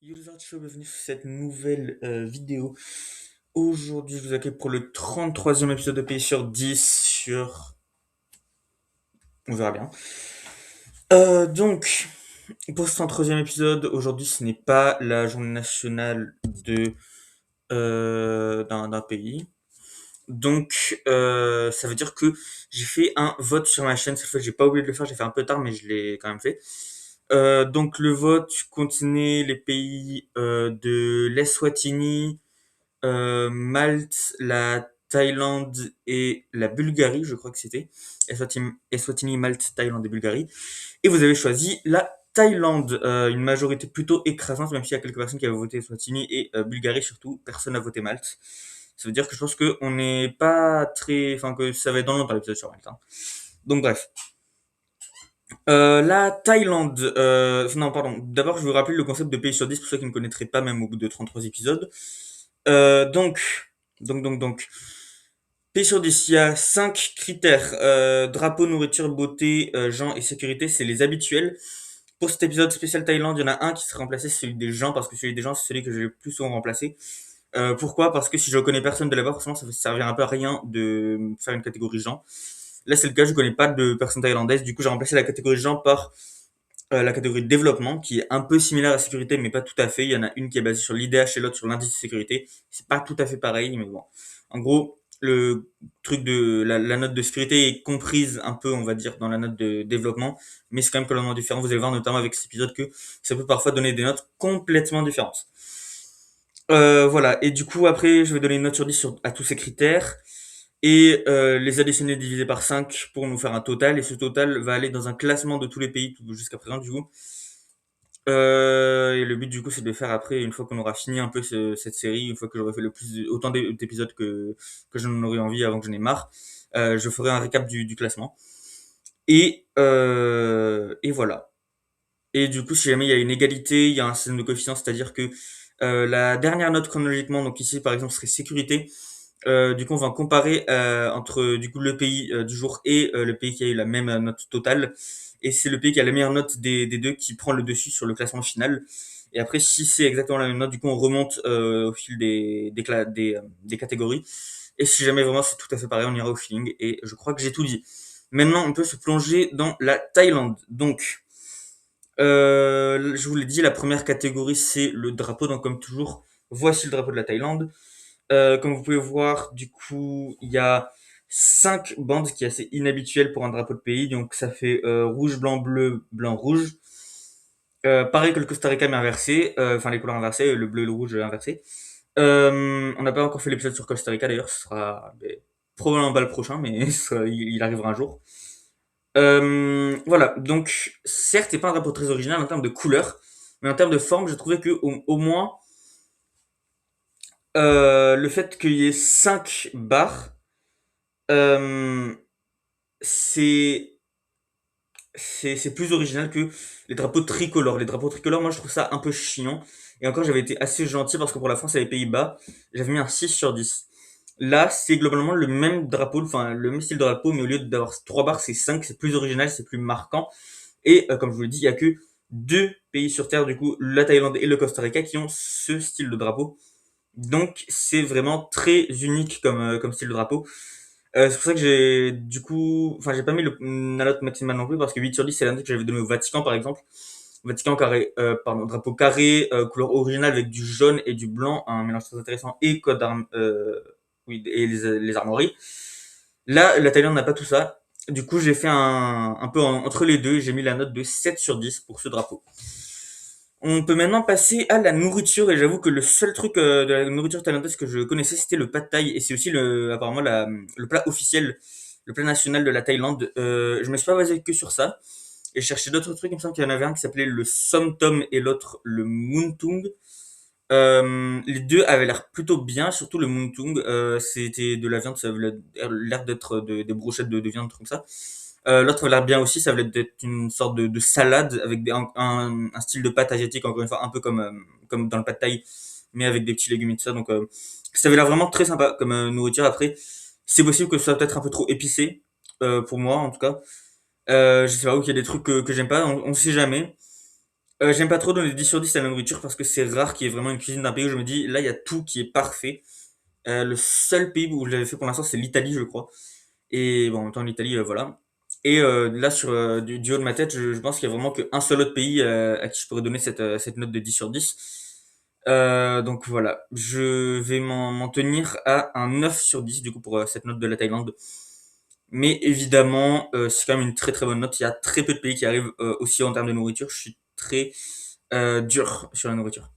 Yo les artistes, bienvenue sur cette nouvelle vidéo. Aujourd'hui, je vous accueille pour le 33e épisode de Pays sur 10 sur... On verra bien. Donc, pour ce 33e épisode, aujourd'hui, ce n'est pas la journée nationale d'un pays. Donc, ça veut dire que j'ai fait un vote sur ma chaîne. Cette fois, j'ai pas oublié de le faire. J'ai fait un peu tard, mais je l'ai quand même fait. Donc, le vote contenait les pays de l'Eswatini, Malte, la Thaïlande et la Bulgarie, je crois que c'était. Eswatini, Malte, Thaïlande et Bulgarie. Et vous avez choisi la Thaïlande, une majorité plutôt écrasante, même s'il y a quelques personnes qui avaient voté Eswatini et Bulgarie surtout, personne n'a voté Malte. Ça veut dire que je pense qu'on n'est pas très... Enfin, que ça va être dans longtemps l'épisode sur Malte. Hein. Donc bref. La Thaïlande... non, pardon. D'abord, je vais vous rappeler le concept de pays sur 10 pour ceux qui ne connaîtraient pas, même au bout de 33 épisodes. Donc, Pays sur 10, il y a 5 critères. Drapeau, nourriture, beauté, gens et sécurité, c'est les habituels. Pour cet épisode spécial Thaïlande, il y en a un qui sera remplacé, c'est celui des gens, parce que celui des gens, c'est celui que j'ai le plus souvent remplacé. Pourquoi? Parce que si je connais personne de là-bas, forcément, ça va servir un peu à rien de faire une catégorie gens. Là, c'est le cas, je connais pas de personnes thaïlandaises. Du coup, j'ai remplacé la catégorie gens par la catégorie développement, qui est un peu similaire à la sécurité, mais pas tout à fait. Il y en a une qui est basée sur l'IDH et l'autre sur l'indice de sécurité. C'est pas tout à fait pareil, mais bon. En gros, le truc de la note de sécurité est comprise un peu, on va dire, dans la note de développement, mais c'est quand même complètement différent. Vous allez voir notamment avec cet épisode que ça peut parfois donner des notes complètement différentes. Voilà. Et du coup, après, je vais donner une note sur 10 à tous ces critères et les additionner divisés par 5 pour nous faire un total. Et ce total va aller dans un classement de tous les pays jusqu'à présent, du coup. Et le but, du coup, c'est de le faire après, une fois qu'on aura fini un peu cette série, une fois que j'aurai fait autant d'épisodes que j'en aurai envie avant que j'en ai marre. Je ferai un récap du classement. Et voilà. Et du coup, si jamais il y a une égalité, il y a un système de coefficient, c'est-à-dire que la dernière note chronologiquement, donc ici par exemple, serait sécurité. Du coup, on va comparer entre du coup le pays du jour et le pays qui a eu la même note totale. Et c'est le pays qui a la meilleure note des deux qui prend le dessus sur le classement final. Et après, si c'est exactement la même note, du coup, on remonte au fil des catégories. Et si jamais vraiment c'est tout à fait pareil, on ira au feeling. Et je crois que j'ai tout dit. Maintenant, on peut se plonger dans la Thaïlande. Donc, je vous l'ai dit, la première catégorie, c'est le drapeau. Donc, comme toujours, voici le drapeau de la Thaïlande. Comme vous pouvez voir, du coup, il y a 5 bandes, ce qui est assez inhabituel pour un drapeau de pays. Donc, ça fait rouge, blanc, bleu, blanc, rouge. Pareil que le Costa Rica, mais inversé. Enfin, les couleurs inversées, le bleu et le rouge inversé. On n'a pas encore fait l'épisode sur Costa Rica, d'ailleurs. Ce sera probablement pas le prochain, mais il arrivera un jour. Voilà, donc certes, c'est pas un drapeau très original en termes de couleur, mais en termes de forme, je trouvais que au moins le fait qu'il y ait 5 barres, euh, c'est c'est plus original que les drapeaux tricolores. Les drapeaux tricolores, moi je trouve ça un peu chiant. Et encore, j'avais été assez gentil parce que pour la France et les Pays-Bas, j'avais mis un 6 sur 10. Là, c'est globalement le même drapeau, enfin le même style de drapeau, mais au lieu d'avoir 3 barres, c'est 5, c'est plus original, c'est plus marquant. Et comme je vous l'ai dit, il y a que deux pays sur Terre, du coup, la Thaïlande et le Costa Rica, qui ont ce style de drapeau. Donc c'est vraiment très unique comme style de drapeau. C'est pour ça que j'ai du coup, enfin j'ai pas mis la note maximale non plus parce que 8 sur 10 c'est la note que j'avais donnée au Vatican par exemple. Vatican carré, pardon, drapeau carré, couleur originale avec du jaune et du blanc, un mélange très intéressant et code d'armes, oui et les armoiries. Là, la Thaïlande n'a pas tout ça. Du coup, j'ai fait un peu entre les deux. J'ai mis la note de 7 sur 10 pour ce drapeau. On peut maintenant passer à la nourriture et j'avoue que le seul truc de la nourriture thaïlandaise que je connaissais c'était le pad thai et c'est aussi apparemment le plat officiel, le plat national de la Thaïlande. Je me suis pas basé que sur ça et je cherchais d'autres trucs. Il me semble qu'il y en avait un qui s'appelait le som tom et l'autre le muntung. Les deux avaient l'air plutôt bien, surtout le muntung. C'était de la viande, ça avait l'air d'être des brochettes de viande, comme ça. L'autre avait l'air bien aussi, ça avait être une sorte de salade avec un style de pâte asiatique, encore une fois, un peu comme dans le pad thai, mais avec des petits légumes et tout ça. Donc, ça avait l'air vraiment très sympa comme nourriture. Après, c'est possible que ce soit peut-être un peu trop épicé, pour moi en tout cas. Je sais pas, où il y a des trucs que j'aime pas, on sait jamais. J'aime pas trop donner 10 sur 10 à la nourriture parce que c'est rare qu'il y ait vraiment une cuisine d'un pays où je me dis, là, il y a tout qui est parfait. Le seul pays où je l'avais fait pour l'instant, c'est l'Italie, je crois. Et bon, en même temps, l'Italie, voilà. Et là, du haut de ma tête, je pense qu'il y a vraiment qu'un seul autre pays à qui je pourrais donner cette note de 10 sur 10. Donc voilà, je vais m'en tenir à un 9 sur 10 du coup pour cette note de la Thaïlande. Mais évidemment, c'est quand même une très très bonne note. Il y a très peu de pays qui arrivent aussi en termes de nourriture. Je suis très dur sur la nourriture.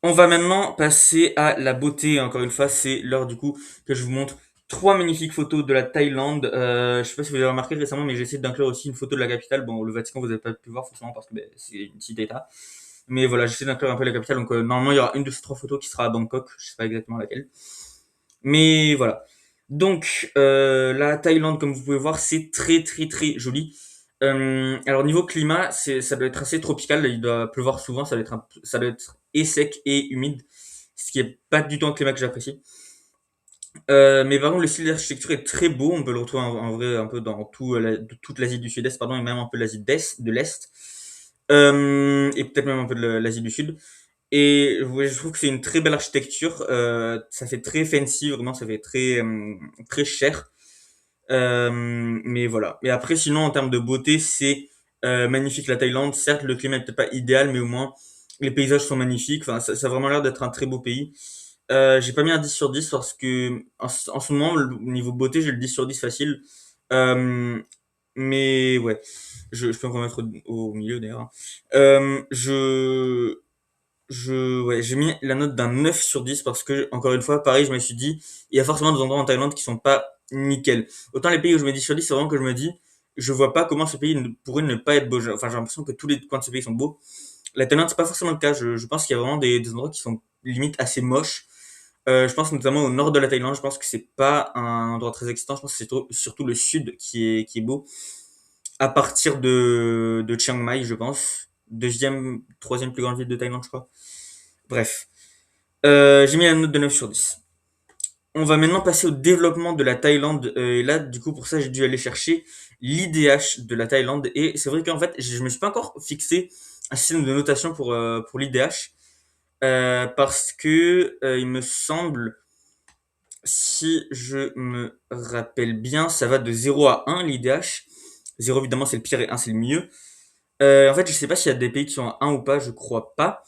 On va maintenant passer à la beauté. Encore une fois, c'est l'heure du coup que je vous montre trois magnifiques photos de la Thaïlande. Je sais pas si vous avez remarqué récemment, mais j'ai essayé d'inclure aussi une photo de la capitale. Bon, le Vatican, vous n'avez pas pu voir forcément parce que c'est une cité-État. Mais voilà, j'essaie d'inclure un peu la capitale. Donc normalement, il y aura une de ces trois photos qui sera à Bangkok. Je sais pas exactement laquelle. Mais voilà. Donc la Thaïlande, comme vous pouvez voir, c'est très très très joli. Alors niveau climat, ça doit être assez tropical. Il doit pleuvoir souvent. Ça doit être et sec et humide, ce qui est pas du tout un climat que j'apprécie. Mais par contre, le style d'architecture est très beau. On peut le retrouver en vrai un peu dans toute l'Asie du Sud-Est, pardon, et même un peu l'Asie de l'Est, et peut-être même un peu de l'Asie du Sud. Et ouais, je trouve que c'est une très belle architecture. Ça fait très fancy, vraiment, ça fait très cher. Mais voilà. Et après, sinon, en termes de beauté, c'est magnifique la Thaïlande. Certes, le climat est peut-être pas idéal, mais au moins, les paysages sont magnifiques. Enfin, ça a vraiment l'air d'être un très beau pays. J'ai pas mis un 10 sur 10 parce que en ce moment, au niveau beauté, j'ai le 10 sur 10 facile. Euh, mais ouais, je peux me remettre au milieu d'ailleurs, hein. Ouais, j'ai mis la note d'un 9 sur 10 parce que, encore une fois, pareil, je me suis dit, il y a forcément des endroits en Thaïlande qui sont pas nickel. Autant les pays où je mets 10 sur 10, c'est vraiment que je me dis, je vois pas comment ce pays pourrait ne pas être beau. Enfin, j'ai l'impression que tous les coins de ce pays sont beaux. La Thaïlande, c'est pas forcément le cas. Je pense qu'il y a vraiment des endroits qui sont limite assez moches. Je pense notamment au nord de la Thaïlande, je pense que c'est pas un endroit très excitant. Je pense que c'est surtout le sud qui est beau. À partir de Chiang Mai, je pense. Deuxième, troisième plus grande ville de Thaïlande, je crois. Bref. J'ai mis la note de 9 sur 10. On va maintenant passer au développement de la Thaïlande. Et là, du coup, pour ça, j'ai dû aller chercher l'IDH de la Thaïlande. Et c'est vrai qu'en fait, je me suis pas encore fixé un système de notation pour l'IDH. Parce que il me semble, si je me rappelle bien, ça va de 0 à 1 l'IDH. 0 évidemment c'est le pire et 1 c'est le mieux. En fait, je sais pas s'il y a des pays qui sont à 1 ou pas, je crois pas.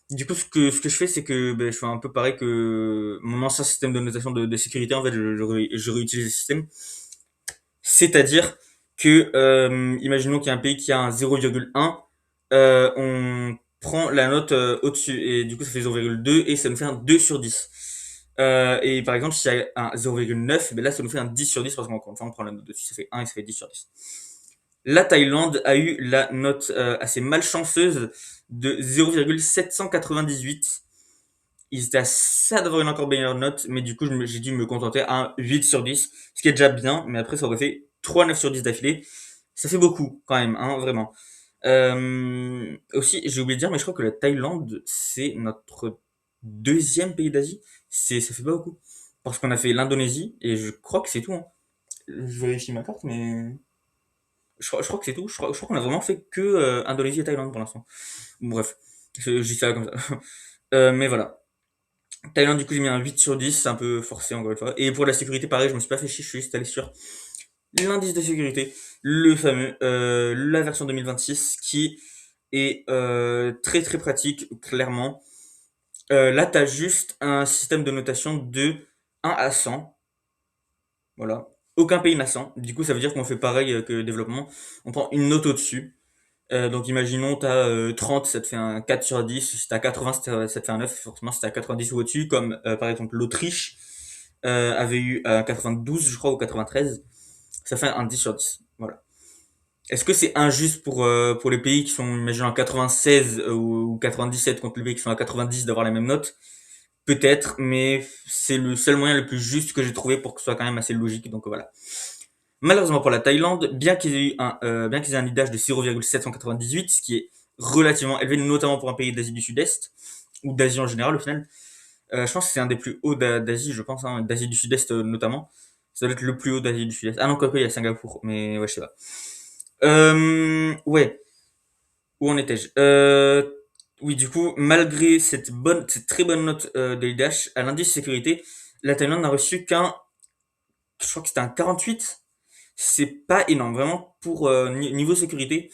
Du coup, ce que je fais, c'est que je fais un peu pareil que mon ancien système de notation de sécurité. En fait, je réutilise le système. C'est-à-dire que, imaginons qu'il y a un pays qui a un 0,1, on prend la note au-dessus. Et du coup, ça fait 0,2 et ça nous fait un 2 sur 10. Et par exemple, s'il y a un 0,9, ben là, ça nous fait un 10 sur 10 parce qu'encore une fois, on prend la note dessus, ça fait 1 et ça fait 10 sur 10. La Thaïlande a eu la note assez malchanceuse de 0,798. Ils étaient à ça d'avoir une encore meilleure note, mais du coup, j'ai dû me contenter à un 8 sur 10, ce qui est déjà bien, mais après, ça aurait fait 3 9 sur 10 d'affilée. Ça fait beaucoup, quand même, hein, vraiment. Aussi, j'ai oublié de dire, mais je crois que la Thaïlande, c'est notre deuxième pays d'Asie. Ça fait pas beaucoup. Parce qu'on a fait l'Indonésie, et je crois que c'est tout, hein. Je vérifie ma carte, mais je crois que c'est tout. Je crois qu'on a vraiment fait que Indonésie et Thaïlande pour l'instant. Bon, bref, je dis ça comme ça. Mais voilà. Thaïlande, du coup, j'ai mis un 8 sur 10, c'est un peu forcé encore une fois. Et pour la sécurité, pareil, je me suis pas fait chier, je suis juste allé sur l'indice de sécurité, le fameux, la version 2026, qui est très très pratique, clairement. Là, tu as juste un système de notation de 1 à 100. Voilà. Aucun pays n'a 100. Du coup, ça veut dire qu'on fait pareil que le développement. On prend une note au-dessus. Donc imaginons t'as 30, ça te fait un 4 sur 10. Si t'as 80, ça te fait un 9. Forcément, si t'as 90 ou au-dessus, comme par exemple l'Autriche avait eu 92, je crois, ou 93, ça fait un 10 sur 10. Voilà. Est-ce que c'est injuste pour les pays qui sont, imaginons, à 96 ou 97 contre les pays qui sont à 90 d'avoir la même note? Peut-être, mais c'est le seul moyen le plus juste que j'ai trouvé pour que ce soit quand même assez logique. Donc voilà. Malheureusement pour la Thaïlande, bien qu'ils aient un IDH de 0,798, ce qui est relativement élevé, notamment pour un pays d'Asie du Sud-Est, ou d'Asie en général au final. Je pense que c'est un des plus hauts d'Asie, je pense, hein, d'Asie du Sud-Est notamment. Ça doit être le plus haut d'Asie du Sud-Est. Ah non, quoi, il y a Singapour, mais ouais, je sais pas. Ouais. Où en étais-je? Oui, du coup, malgré cette très bonne note de l'IDH à l'indice sécurité, la Thaïlande n'a reçu qu'un, je crois que c'était un 48. C'est pas énorme, vraiment, pour niveau sécurité.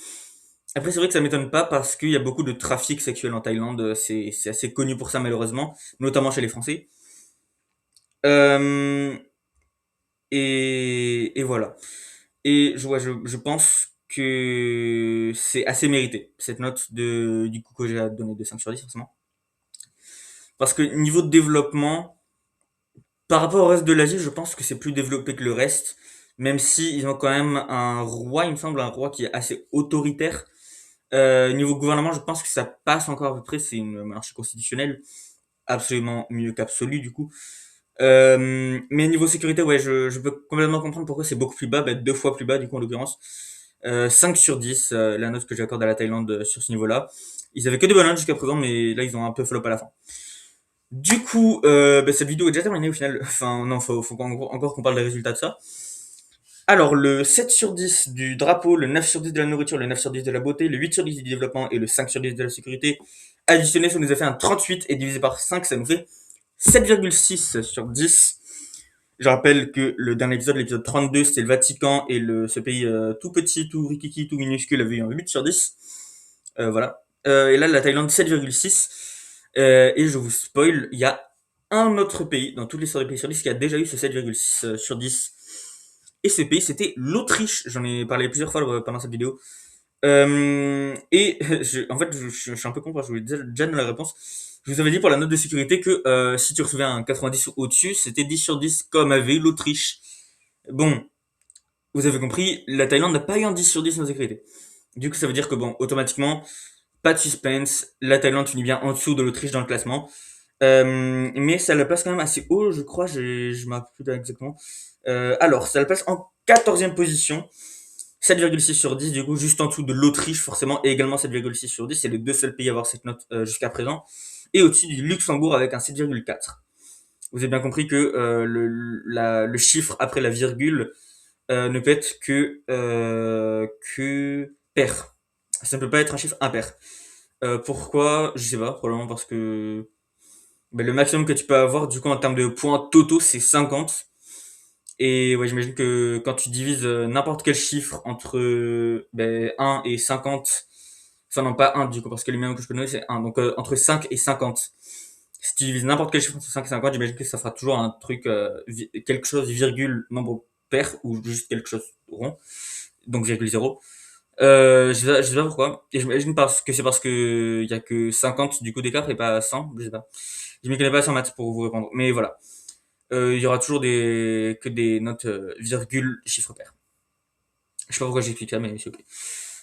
Après, c'est vrai que ça m'étonne pas parce qu'il y a beaucoup de trafic sexuel en Thaïlande. C'est assez connu pour ça, malheureusement, notamment chez les Français. Euh, et voilà. Et je pense que c'est assez mérité, cette note du coup que j'ai donné de 5 sur 10, forcément. Parce que niveau de développement, par rapport au reste de l'Asie, je pense que c'est plus développé que le reste. Même si ils ont quand même un roi, il me semble, un roi qui est assez autoritaire. Niveau gouvernement, je pense que ça passe encore à peu près. C'est une monarchie constitutionnelle, absolument mieux qu'absolue du coup. Mais niveau sécurité, ouais, je peux complètement comprendre pourquoi c'est beaucoup plus bas, bah, deux fois plus bas du coup en l'occurrence. 5 sur 10, la note que j'accorde à la Thaïlande sur ce niveau-là. Ils avaient que des bonnes notes jusqu'à présent, mais là ils ont un peu flop à la fin. Du coup, bah, cette vidéo est déjà terminée au final. Enfin, non, faut encore qu'on parle des résultats de ça. Alors, le 7 sur 10 du drapeau, le 9 sur 10 de la nourriture, le 9 sur 10 de la beauté, le 8 sur 10 du développement et le 5 sur 10 de la sécurité, additionné, ça nous a fait un 38 et divisé par 5, ça nous fait 7,6 sur 10. Je rappelle que le dernier épisode, l'épisode 32, c'était le Vatican et ce pays tout petit, tout rikiki, tout minuscule avait eu un 8 sur 10. Voilà. Et là, la Thaïlande 7,6. Et je vous spoil, il y a un autre pays dans toutes les histoires des pays sur 10 qui a déjà eu ce 7,6 sur 10. Et ce pays, c'était l'Autriche. J'en ai parlé plusieurs fois pendant cette vidéo. Et en fait, je suis un peu con parce que je vous ai déjà donné la réponse. Je vous avais dit pour la note de sécurité que si tu recevais un 90 ou au-dessus, c'était 10 sur 10 comme avait l'Autriche. Bon, vous avez compris, la Thaïlande n'a pas eu un 10 sur 10 en sécurité. Du coup, ça veut dire que bon, automatiquement, pas de suspense. La Thaïlande finit bien en dessous de l'Autriche dans le classement. Mais ça la place quand même assez haut, je crois, je me rappelle plus exactement. Alors, ça la place en 14e position. 7,6 sur 10, du coup, juste en dessous de l'Autriche, forcément, et également 7,6 sur 10. C'est les deux seuls pays à avoir cette note jusqu'à présent. Et au-dessus du Luxembourg avec un 7,4. Vous avez bien compris que le chiffre après la virgule ne peut être que pair. Ça ne peut pas être un chiffre impair. Pourquoi? Je sais pas, probablement parce que ben, le maximum que tu peux avoir, du coup, en termes de points totaux, c'est 50. Et ouais, j'imagine que quand tu divises n'importe quel chiffre entre ben, 1 et 50, enfin non pas 1 du coup, parce que les mêmes que je connais c'est 1, donc entre 5 et 50. Si tu divises n'importe quel chiffre entre 5 et 50, j'imagine que ça fera toujours un truc, quelque chose, virgule, nombre pair, ou juste quelque chose rond, donc virgule 0. Je sais pas pourquoi. Et j'imagine que c'est parce que il y a que 50 du coup d'écart et pas 100, je sais pas. Je m'y connais pas assez en maths pour vous répondre. Mais voilà. Il y aura toujours que des notes virgule chiffre pair. Je sais pas pourquoi j'explique ça, mais c'est ok.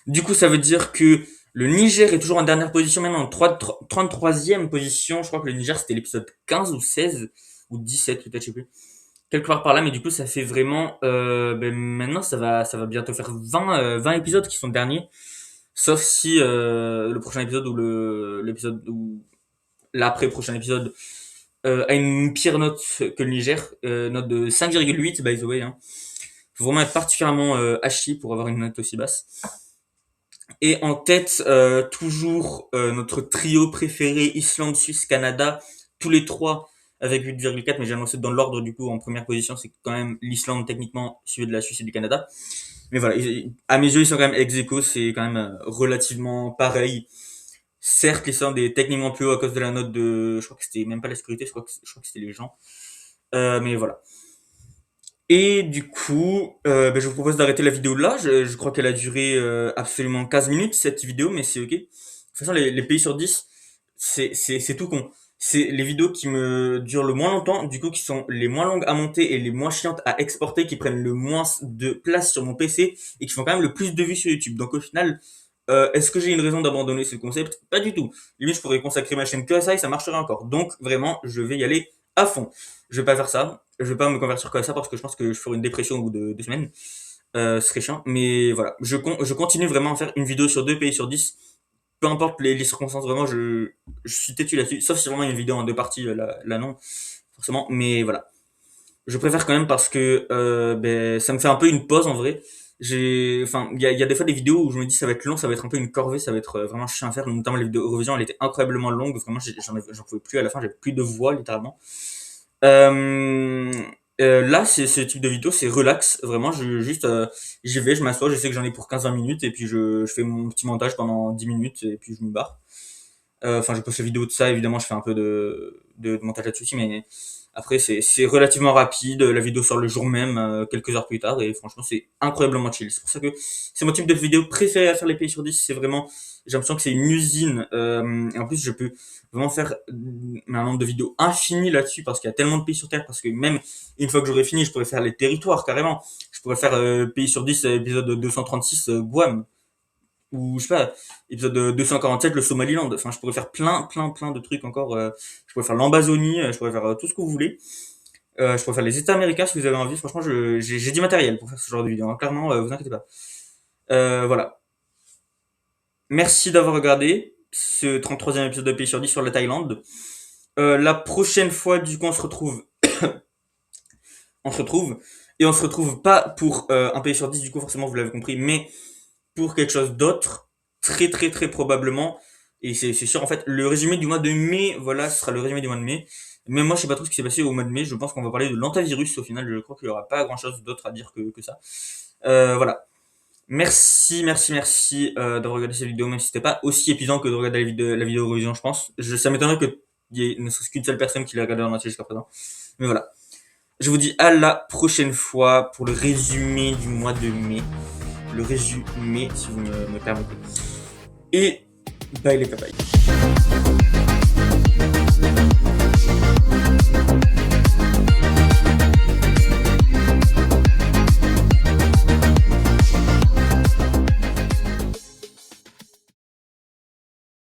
Du coup, ça veut dire que le Niger est toujours en dernière position, maintenant en 33e position. Je crois que le Niger c'était l'épisode 15 ou 16 ou 17 peut-être, je sais plus. Quelque part par là, mais du coup ça fait vraiment... ben, maintenant ça va bientôt faire 20 épisodes qui sont derniers. Sauf si le prochain épisode ou l'épisode ou l'après-prochain épisode a une pire note que le Niger, note de 5,8 by the way. Hein. Faut vraiment être particulièrement hachi pour avoir une note aussi basse. Et en tête, toujours notre trio préféré, Islande, Suisse, Canada, tous les trois avec 8,4, mais j'ai annoncé dans l'ordre du coup en première position, c'est quand même l'Islande techniquement, suivi de la Suisse et du Canada. Mais voilà, à mes yeux, ils sont quand même ex aequo, c'est quand même relativement pareil. Certes, l'Islande est techniquement plus haut à cause de la note je crois que c'était même pas la sécurité, je crois que c'était les gens. Mais voilà. Et du coup, ben, je vous propose d'arrêter la vidéo là. Je crois qu'elle a duré absolument 15 minutes, cette vidéo, mais c'est ok. De toute façon, les pays sur 10, c'est tout con. C'est les vidéos qui me durent le moins longtemps, du coup qui sont les moins longues à monter et les moins chiantes à exporter, qui prennent le moins de place sur mon PC et qui font quand même le plus de vues sur YouTube. Donc au final, est-ce que j'ai une raison d'abandonner ce concept? Pas du tout. Limite, je pourrais consacrer ma chaîne que à ça et ça marcherait encore. Donc vraiment, je vais y aller à fond. Je vais pas faire ça. Je vais pas me convertir que à ça parce que je pense que je ferai une dépression au bout de 2 semaines. Ce serait chiant. Mais voilà, je continue vraiment à faire une vidéo sur 2 pays sur 10. Peu importe les circonstances, vraiment, je suis têtu là-dessus. Sauf si vraiment il y a une vidéo en 2 parties, là non, forcément. Mais voilà. Je préfère quand même parce que ben, ça me fait un peu une pause en vrai. Enfin, il y a des fois des vidéos où je me dis ça va être long, ça va être un peu une corvée, ça va être vraiment chiant à faire. Notamment la vidéo Eurovision, elle était incroyablement longue. Vraiment, j'en pouvais plus à la fin, j'avais plus de voix littéralement. Euh, Là, c'est ce type de vidéo, c'est relax. Vraiment, j'y vais, je m'assois, je sais que j'en ai pour 15-20 minutes et puis je fais mon petit montage pendant 10 minutes et puis je me barre. Enfin, je poste la vidéo de ça, évidemment, je fais un peu de montage là-dessus aussi, mais après, c'est relativement rapide. La vidéo sort le jour même, quelques heures plus tard, et franchement, c'est incroyablement chill. C'est pour ça que c'est mon type de vidéo préféré à faire les pays sur 10. C'est vraiment, j'ai l'impression que c'est une usine. Et en plus, je peux vraiment faire un nombre de vidéos infini là-dessus, parce qu'il y a tellement de pays sur Terre, parce que même une fois que j'aurai fini, je pourrais faire les territoires carrément. Je pourrais faire pays sur 10, épisode 236, Guam ou je sais pas, épisode 247, le Somaliland. Enfin, je pourrais faire plein de trucs encore. Je pourrais faire l'Ambazonie, je pourrais faire tout ce que vous voulez. Je pourrais faire les États américains si vous avez envie. Franchement, j'ai du matériel pour faire ce genre de vidéo, hein. Clairement, vous inquiétez pas. Voilà. Merci d'avoir regardé ce 33e épisode de Pays sur 10 sur la Thaïlande. La prochaine fois, du coup, on se retrouve. Et on se retrouve pas pour un Pays sur 10, du coup, forcément, vous l'avez compris, mais pour quelque chose d'autre, très probablement. Et c'est sûr, en fait, le résumé du mois de mai, voilà, ce sera le résumé du mois de mai. Mais moi, je sais pas trop ce qui s'est passé au mois de mai. Je pense qu'on va parler de l'antivirus au final. Je crois qu'il y aura pas grand chose d'autre à dire que ça. Voilà. Merci d'avoir regardé cette vidéo, même si c'était pas aussi épuisant que de regarder la vidéo Eurovision, je pense. Ça m'étonnerait qu'il y ait ne serait-ce qu'une seule personne qui l'a regardé en entier jusqu'à présent. Mais voilà. Je vous dis à la prochaine fois pour le résumé du mois de mai. Le résumé, si vous me permettez. Et bye les papayes.